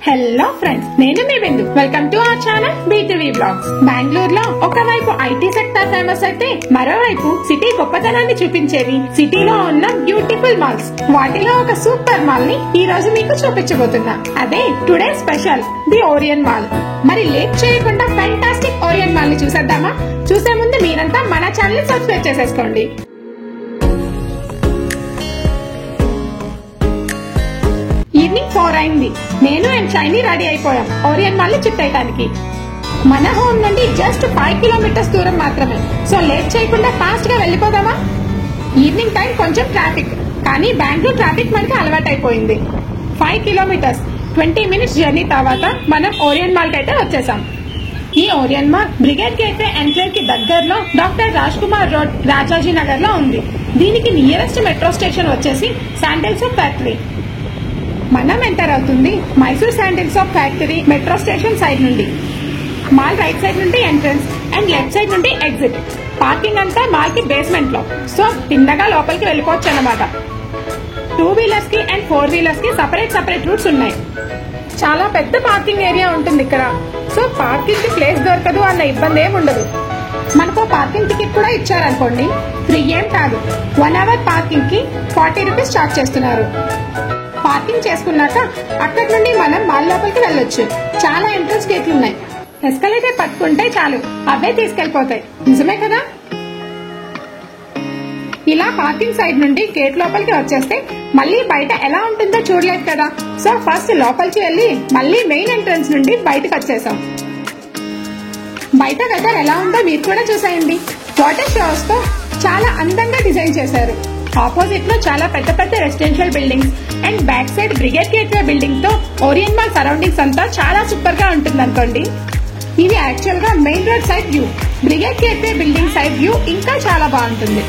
Hello friends, నేను మీ Bindu. Welcome to our channel BTV blogs. బెంగళూరులో ఒకవైపు ఐటీ సెక్టర్ ఫేమస్ అయితే మరోవైపు సిటీ గొప్పతనాన్ని చూపించేవి సిటీలో ఉన్న బ్యూటిఫుల్ మాల్స్. వాటిలో ఒక సూపర్ మాల్ ని ఈ రోజు మీకు చూపించబోతున్నా. అదే today special, the Orion mall. మరి లేట్ చేయకుండా ఫ్యాంటాస్టిక్ ఓరియన్ మాల్ ని చూసేద్దామా? చూసే ముందు మీరంతా మన ఛానల్ ని సబ్స్క్రైబ్ చేసేసుకోండి. ఈవినింగ్ 4 అయింది. నేను అండ్ షైనీ రెడీ అయిపోయాం ఓరియన్ మాల్ ని చుట్టేయడానికి. మన హోమ్ నుండి జస్ట్ 5 కిలోమీటర్స్ దూరం మాత్రమే. సో లేట్ చేయకుండా ఫాస్ట్ గా వెళ్ళిపోదామా? ఈవినింగ్ టైం కొంచెం ట్రాఫిక్, కానీ బెంగళూరు ట్రాఫిక్ మనకి అలవాటైపోయింది. 5 కిలోమీటర్స్ 20 మినిట్స్ జర్నీ తర్వాత మనం ఓరియన్ మాల్ కి అయితే వచ్చేసాం. ఈ Orion mall Brigade gateway entrance కి దగ్గరలో డాక్టర్ రాజ్ కుమార్ రోడ్, రాజాజీ నగర్ లో ఉంది. దీనికి నియరెస్ట్ మెట్రో స్టేషన్ వచ్చేసి శాండిల్ సోప్ ఫ్యాక్టరీ. మనం ఎంటర్ అవుతుంది Mysore sandal soap factory metro station side నుండి. మాల్ రైట్ సైడ్ నుండి ఎంట్రన్స్ అండ్ లెఫ్ట్ సైడ్ నుండి ఎగ్జిట్. పార్కింగ్ అంతా మాల్ కి బేస్మెంట్ లో, సో తిన్నగా లోపలికి వెళ్ళిపోవచ్చు అన్నమాట. 2 వీలర్స్ కి అండ్ 4 వీలర్స్ కి సపరేట్ రూట్స్ ఉన్నాయి. చాలా పెద్ద పార్కింగ్ ఏరియా ఉంటుంది ఇక్కడ. సో పార్కింగ్ కి ప్లేస్ దొరకదు అన్న ఇబ్బంది ఏమి ఉండదు. మనకు పార్కింగ్ టికెట్ కూడా ఇచ్చారనుకోండి, ఫ్రీ ఏం కాదు. 1 అవర్ పార్కింగ్ కి 40 రూపీస్ చార్జ్ చేస్తున్నారు. పార్కింగ్ చేసుకున్నాక అక్కడి నుండి మనం మాల్ లోపలికి వెళ్ళొచ్చు. చాలా ఎంట్రన్స్ గేట్లు ఉన్నాయి. ఎస్కలేటర్ పట్టుకుంటే చాలు, అవే తీసుకెళ్లిపోతాయి. నిజమే కదా? ఇలా పార్కింగ్ సైడ్ నుండి గేట్ లోపలికి వచ్చేస్తే మళ్ళీ బయట ఎలా ఉంటుందో చూడలేదు కదా. సో ఫస్ట్ లోపలికి వెళ్లి మళ్ళీ మెయిన్ ఎంట్రన్స్ నుండి బయటకు వచ్చేసాం. బయట వెదర్ ఎలా ఉందో మీరు కూడా చూసేయండి. వాటర్ షోస్ తో చాలా అందంగా డిజైన్ చేశారు. ఆపోజిట్ లో చాలా పెద్ద పెద్ద residential buildings and back side Brigade Gateway building తో ఓరియన్ మాల్ సరౌండింగ్స్ అంతా చాలా సూపర్ గా ఉంటుంది అనుకోండి. ఇది యాక్చువల్ గా main road side view. Brigade Gateway building side view ఇంకా చాలా బాగుంటుంది.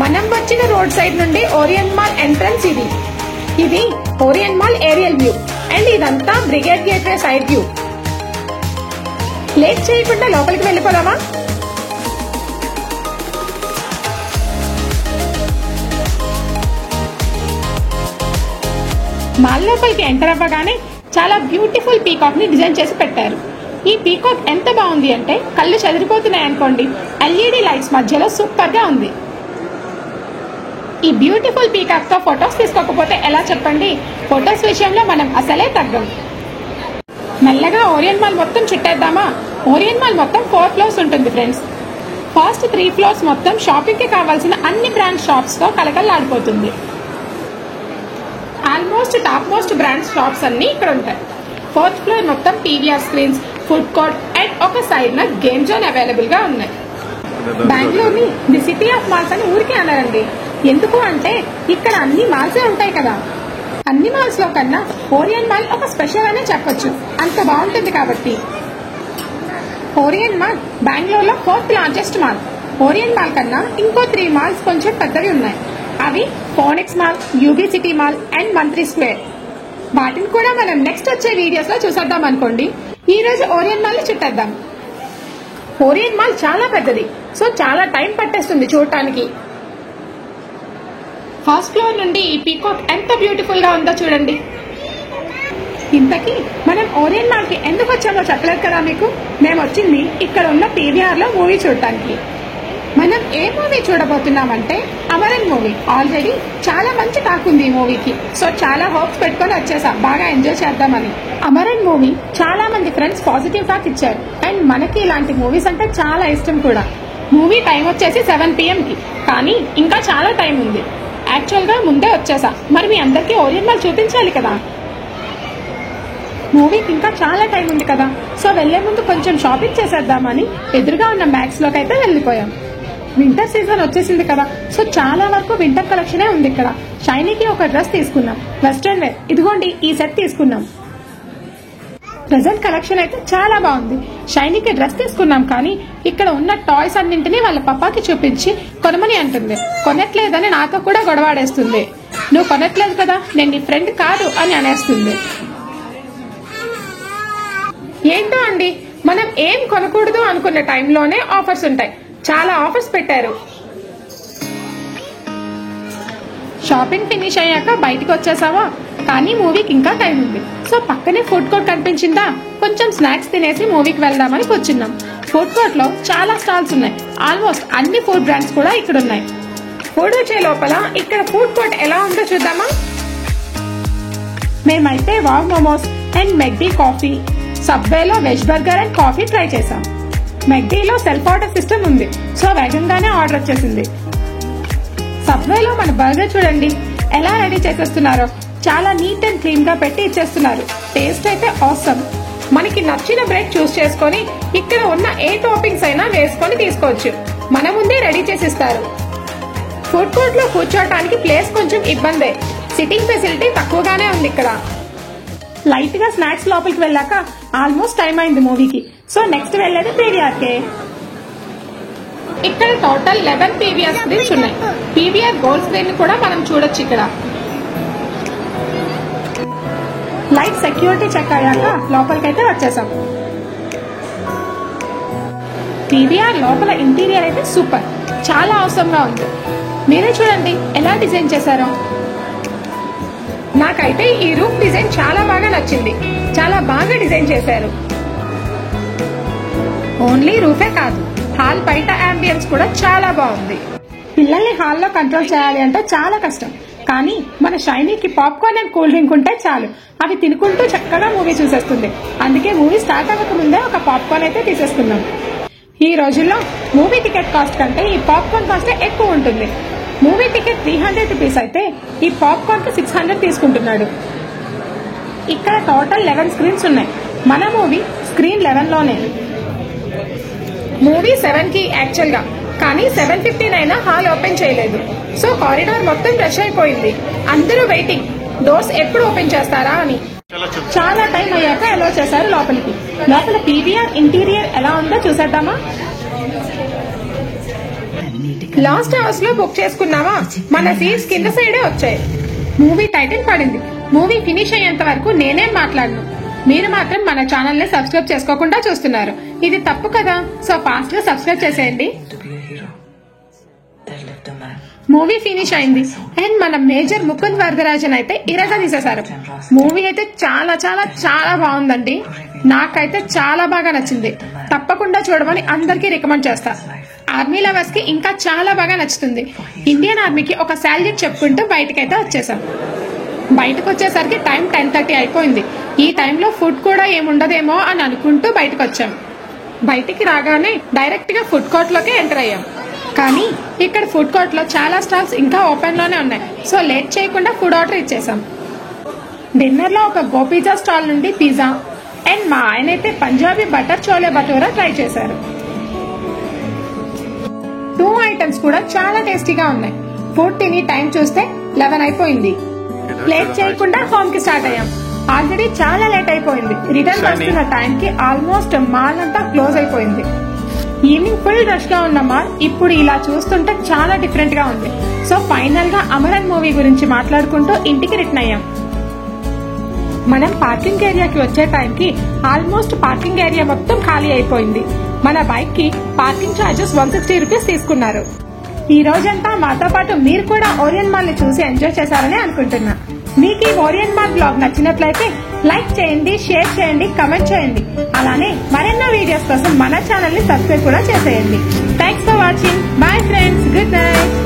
మనం వచ్చిన రోడ్ సైడ్ నుండి ఓరియన్ మాల్ ఎంట్రన్స్ ఇది Orion mall aerial view and ఇదంతా Brigade Gateway side view. Late చేయకుండా లోపలికి వెళ్ళిపోదామా? మాల్ లోపలికి ఎంటర్ అవ్వగానే చాలా బ్యూటిఫుల్ పీకాక్ ని డిజైన్ చేసి పెట్టారు. ఈ పీకాక్ ఎంత బాగుంది అంటే కళ్ళు చెదిరిపోతున్నాయి అనుకోండి. LED లైట్స్ మధ్యలో సూపర్ గా ఉంది. ఈ బ్యూటిఫుల్ పీకాక్ తో ఫొటోస్ తీసుకోకపోతే ఎలా చెప్పండి? ఫొటోస్ విషయంలో మనం అసలే తగ్గం. మెల్లగా ఓరియన్ మాల్ మొత్తం చుట్టేద్దామా? ఓరియన్ మాల్ మొత్తం 4 ఫ్లోర్స్ ఉంటుంది ఫ్రెండ్స్. ఫస్ట్ 3 ఫ్లోర్స్ మొత్తం షాపింగ్ కి కావాల్సిన అన్ని బ్రాండ్ షాప్స్ తో కలకల్లాడిపోతుంది. Almost top most brand shops అన్ని ఇక్కడ ఉంటాయి. 4th ఫ్లోర్ మొత్తం PVR screens, food court and ఒక సైడ్ న గేమ్ జోన్ అవైలబుల్ గా ఉన్నాయి. బెంగళూరు ని ది సిటీ ఆఫ్ మాల్స్ అని ఊరికే అన్నారండి. ఎందుకు అంటే ఇక్కడ అన్ని మాల్సే ఉంటాయి కదా. అన్ని మాల్స్ లో కన్నా ఓరియన్ మాల్ ఒక స్పెషల్ అనే చెప్పొచ్చు, అంత బాగుంటుంది కాబట్టి. ఓరియన్ మాల్ బెంగళూరు లో 4th largest mall. Orion mall కన్నా ఇంకో 3 మాల్స్ కొంచెం పెద్దవి ఉన్నాయి. అవి Phoenix mall, UB city mall and Mantri square. వాటిని కూడా మనం నెక్స్ట్ వచ్చే వీడియోస్ లో చూసేద్దాం అనుకోండి. ఈ రోజు ఓరియన్ మాల్ ని చుట్టేద్దాం. ఓరియన్ మాల్ చాలా పెద్దది, సో చాలా టైం పట్టేస్తుంది చూడటానికి. ఫస్ట్ ఫ్లోర్ నుండి ఈ పీకాక్ ఎంత బ్యూటిఫుల్ గా ఉందో చూడండి. ఇంతకీ మనం ఓరియన్ మాల్ కి ఎందుకు వచ్చామో చెప్పలేదు కదా మీకు. మేము వచ్చింది ఇక్కడ ఉన్న PVR లో మూవీ చూడటానికి. మనం ఏ మూవీ చూడబోతున్నామంటే అమరన్ మూవీ. ఆల్రెడీ చాలా మంచి టాక్ ఉంది ఈ మూవీకి. సో చాలా హోప్స్ పెట్టుకుని వచ్చేసాం, బాగా ఎంజాయ్ చేద్దామని. అమరన్ మూవీ చాలా మంది ఫ్రెండ్స్ పాజిటివ్ టాక్ ఇచ్చారు అండ్ మనకి ఇలాంటి మూవీస్ అంటే చాలా ఇష్టం కూడా. మూవీ టైం వచ్చేసి 7 PM కి, కానీ ఇంకా చాలా టైం ఉంది. యాక్చువల్ గా ముందే వచ్చేసా, మరి మీ అందరికీ ఓరియన్ మాల్ చూపించాలి కదా. మూవీకి ఇంకా చాలా టైం ఉంది కదా. సో వెళ్లే ముందు కొంచెం షాపింగ్ చేసేద్దామని ఎదురుగా ఉన్న మ్యాక్స్ లోకి అయితే వెళ్ళిపోయాం. వింటర్ సీజన్ వచ్చేసింది కదా, సో చాలా వరకు వింటర్ కలెక్షనే ఉంది ఇక్కడ. షైనీకి ఒక డ్రెస్ తీసుకున్నాం, వెస్ట్రన్ వేర్. ఇదిగోండి ఈ సెట్ తీసుకున్నాం. ప్రెజెంట్ కలెక్షన్ అయితే చాలా బాగుంది. షైనీకి డ్రెస్ తీసుకున్నాం, కానీ ఇక్కడ ఉన్న టాయ్స్ అన్నింటినీ వాళ్ళ పప్పాకి చూపించి కొనమని అంటుంది. కొనట్లేదని నాతో కూడా గొడవాడేస్తుంది. నువ్వు కొనట్లేదు కదా, నేను నీ ఫ్రెండ్ కాదు అని అనేస్తుంది. ఏంటో అండి, మనం ఏం కొనకూడదు అనుకున్న టైంలోనే ఆఫర్స్ ఉంటాయి. చాలా ఆఫర్స్ పెట్టారు. షాపింగ్ ఫినిష్ అయ్యాక బయటకు వచ్చేసావా, కానీ మూవీకి ఇంకా టైం ఉంది. సో పక్కనే ఫుడ్ కోర్ట్ కనిపించిందా, కొంచెం స్నాక్స్ తినేసి మూవీకి వెళ్దామని కూర్చున్నాం. ఫుడ్ కోర్ట్ లో చాలా స్టాల్స్ ఉన్నాయి. ఆల్మోస్ట్ అన్ని ఫుడ్ బ్రాండ్స్ కూడా ఇక్కడ ఉన్నాయి. ఫుడ్ వచ్చే లోపల ఇక్కడ ఫుడ్ కోర్ట్ ఎలా ఉందో చూద్దామా. మేమైతే wow momos and McD coffee, సబ్వేలో veg burger and coffee try చేసాం. మెక్డీలో సెల్ఫ్ ఆర్డర్ సిస్టమ్ ఉంది, సో వేగంగానే ఆర్డర్ వచ్చేసింది. సబ్వేలో మన బర్గర్ చూడండి ఎలా రెడీ చేసేస్తున్నారో, చాలా నీట్ అండ్ క్లీన్ గా పెట్టి ఇచ్చేస్తున్నారు. టేస్ట్ అయితే ఆసమ్. మనకి నచ్చిన బ్రెడ్ చూస్ చేసుకొని ఇక్కడ ఉన్న ఏ టాపింగ్స్ అయినా వేసుకొని తీసుకోవచ్చు. మన ముందే రెడీ చేసిస్తారు. ఫుడ్ కోర్ట్ లో కూర్చోవడానికి ప్లేస్ కొంచెం ఇబ్బందే, సిట్టింగ్ ఫెసిలిటీ తక్కువగానే ఉంది ఇక్కడ. లైట్ గా స్నాక్స్ లోపలికి వెళ్ళాక ఆల్మోస్ట్ టైం అయింది మూవీకి. సో నెక్స్ట్ వెళ్ళేది పీవీఆర్ కే. ఇక్కడ టోటల్ 11 పీవీఆర్ స్క్రీన్స్ ఉన్నాయి. పీవీఆర్ గోల్డ్ స్క్రీన్ కూడా మనం చూడొచ్చు ఇక్కడ. లైట్ సెక్యూరిటీ చెక్ అయ్యాక లోపలికైతే వచ్చేసాం. పీవీఆర్ లోపల ఇంటీరియర్ అయితే సూపర్, చాలా అవసరంగా ఉంది. మీరే చూడండి ఎలా డిజైన్ చేశారో. నాకైతే ఈ రూఫ్ డిజైన్ చాలా బాగా నచ్చింది. చాలా బాగా డిజైన్ చేశారు. ఓన్లీ రూఫే కాదు, హాల్ బయట అంబియన్స్ కూడా చాలా బాగుంది. పిల్లల్ని హాల్లో కంట్రోల్ చేయాలి అంటే చాలా కష్టం. కానీ మన షైనీకి పాప్కార్న్ అండ్ కూల్ డ్రింక్ ఉంటే చాలు, అవి తినుకుంటూ చక్కగా మూవీ చూసేస్తుంది. అందుకే మూవీ స్టార్ట్ అవ్వక ముందే ఒక పాప్కార్న్ అయితే తీసేసుకున్నాం. ఈ రోజుల్లో మూవీ టికెట్ కాస్ట్ కంటే ఈ పాప్కార్న్ కాస్ట్ ఎక్కువ ఉంటుంది. మూవీ టికెట్ 300 రూపీస్ అయితే ఈ పాప్కార్న్ కి 600 తీసుకుంటున్నాడు. ఇక్కడ టోటల్ 11 స్క్రీన్స్ ఉన్నాయి. మన మూవీ స్క్రీన్ 11 లోనే. మూవీ 7 కి యాక్చువల్ గా, కానీ 7:59 హాల్ ఓపెన్ చేయలేదు. సో కారిడార్ మొత్తం రష్ అయిపోయింది. అందరూ వెయిటింగ్, డోర్స్ ఎప్పుడు ఓపెన్ చేస్తారా అని. చాలా టైం అయ్యాక అలో చేశారు లోపలికి. లోపల పీవీఆర్ ఇంటీరియర్ ఎలా ఉందో చూసేద్దామా. లాస్ట్ అవర్స్ లో బుక్ చేసుకున్నావా, మన సీట్స్ కింద సైడే వచ్చాయి. మూవీ టైటిల్ పడింది. మూవీ ఫినిష్ అయ్యేంత వరకు నేనేం మాట్లాడను. మీరు మాత్రం మన ఛానల్ ని సబ్స్క్రైబ్ చేసుకోకుండా చూస్తున్నారు. ఇది తప్పు కదా. సో ఫాస్ట్ గా సబ్స్క్రైబ్ చేసేయండి. మూవీ ఫినిష్ అయింది అండ్ మన మేజర్ ముకుంద్ వరదరాజన్ అయితే ఇరగా తీసేశారు. మూవీ అయితే చాలా చాలా చాలా బాగుందండి. నాకైతే చాలా బాగా నచ్చింది. తప్పకుండా చూడమని అందరికీ రికమెండ్ చేస్తా. ఆర్మీ లవర్స్ కి ఇంకా చాలా బాగా నచ్చుతుంది. ఇండియన్ ఆర్మీకి ఒక సాల్యూట్ చెప్పుకుంటూ బయటకైతే వచ్చేసాం. బయటకు వచ్చేసరికి టైం 10:30 అయిపోయింది. ఈ టైంలో ఫుడ్ కూడా ఏముండదేమో అని అనుకుంటూ బయటకు వచ్చాం. బయటికి రాగానే డైరెక్ట్ గా ఫుడ్ కోర్ట్ లోకి ఎంటర్ అయ్యాం. కానీ ఇక్కడ ఫుడ్ కోర్ట్ లో చాలా స్టాల్స్ ఇంకా ఓపెన్ లోనే ఉన్నాయి. సో లేట్ చేయకుండా ఫుడ్ ఆర్డర్ ఇచ్చేసాం. డిన్నర్ లో ఒక గోపిజా స్టాల్ నుండి పిజ్జా అండ్ మా ఆయన అయితే పంజాబీ బటర్ చోలే భటూరా ట్రై చేశారు. 2 ఐటమ్స్ కూడా చాలా టేస్టీగా ఉన్నాయి. ఫుడ్ తిని టైం చూస్తే 11 అయిపోయింది. లేట్ చేయకుండా హోమ్ కి స్టార్ట్ అయ్యాం. ఆల్రెడీ చాలా లేట్ అయిపోయింది. రిటర్న్ వస్తున్న టైం కి ఆల్మోస్ట్ మాల్ అంతా క్లోజ్ అయిపోయింది. ఈవినింగ్ ఫుల్ రష్ గా ఉన్న మాల్ ఇప్పుడు ఇలా చూస్తుంటే చాలా డిఫరెంట్ గా ఉంది. సో ఫైనల్ గా అమరన్ మూవీ గురించి మాట్లాడుకుంటూ ఇంటికి రిటర్న్ అయ్యాం. మనం పార్కింగ్ ఏరియాకి వచ్చే టైంకి ఆల్మోస్ట్ పార్కింగ్ ఏరియా మొత్తం ఖాళీ అయిపోయింది. మన బైక్ కి పార్కింగ్ ఛార్జెస్ 160 రూపీస్ తీసుకున్నారు. ఈ రోజంతా మాతో పాటు మీరు కూడా ఓరియన్ మాల్ ని చూసి ఎంజాయ్ చేశారని అనుకుంటున్నా. మీకు ఈ ఓరియన్ మాల్ బ్లాగ్ నచ్చినట్లయితే లైక్ చేయండి, షేర్ చేయండి, కమెంట్ చేయండి. అలానే మరెన్నో వీడియోస్ కోసం మన ఛానల్ ని సబ్స్క్రైబ్ కూడా చేసేయండి. Thanks for watching. Bye friends, good night.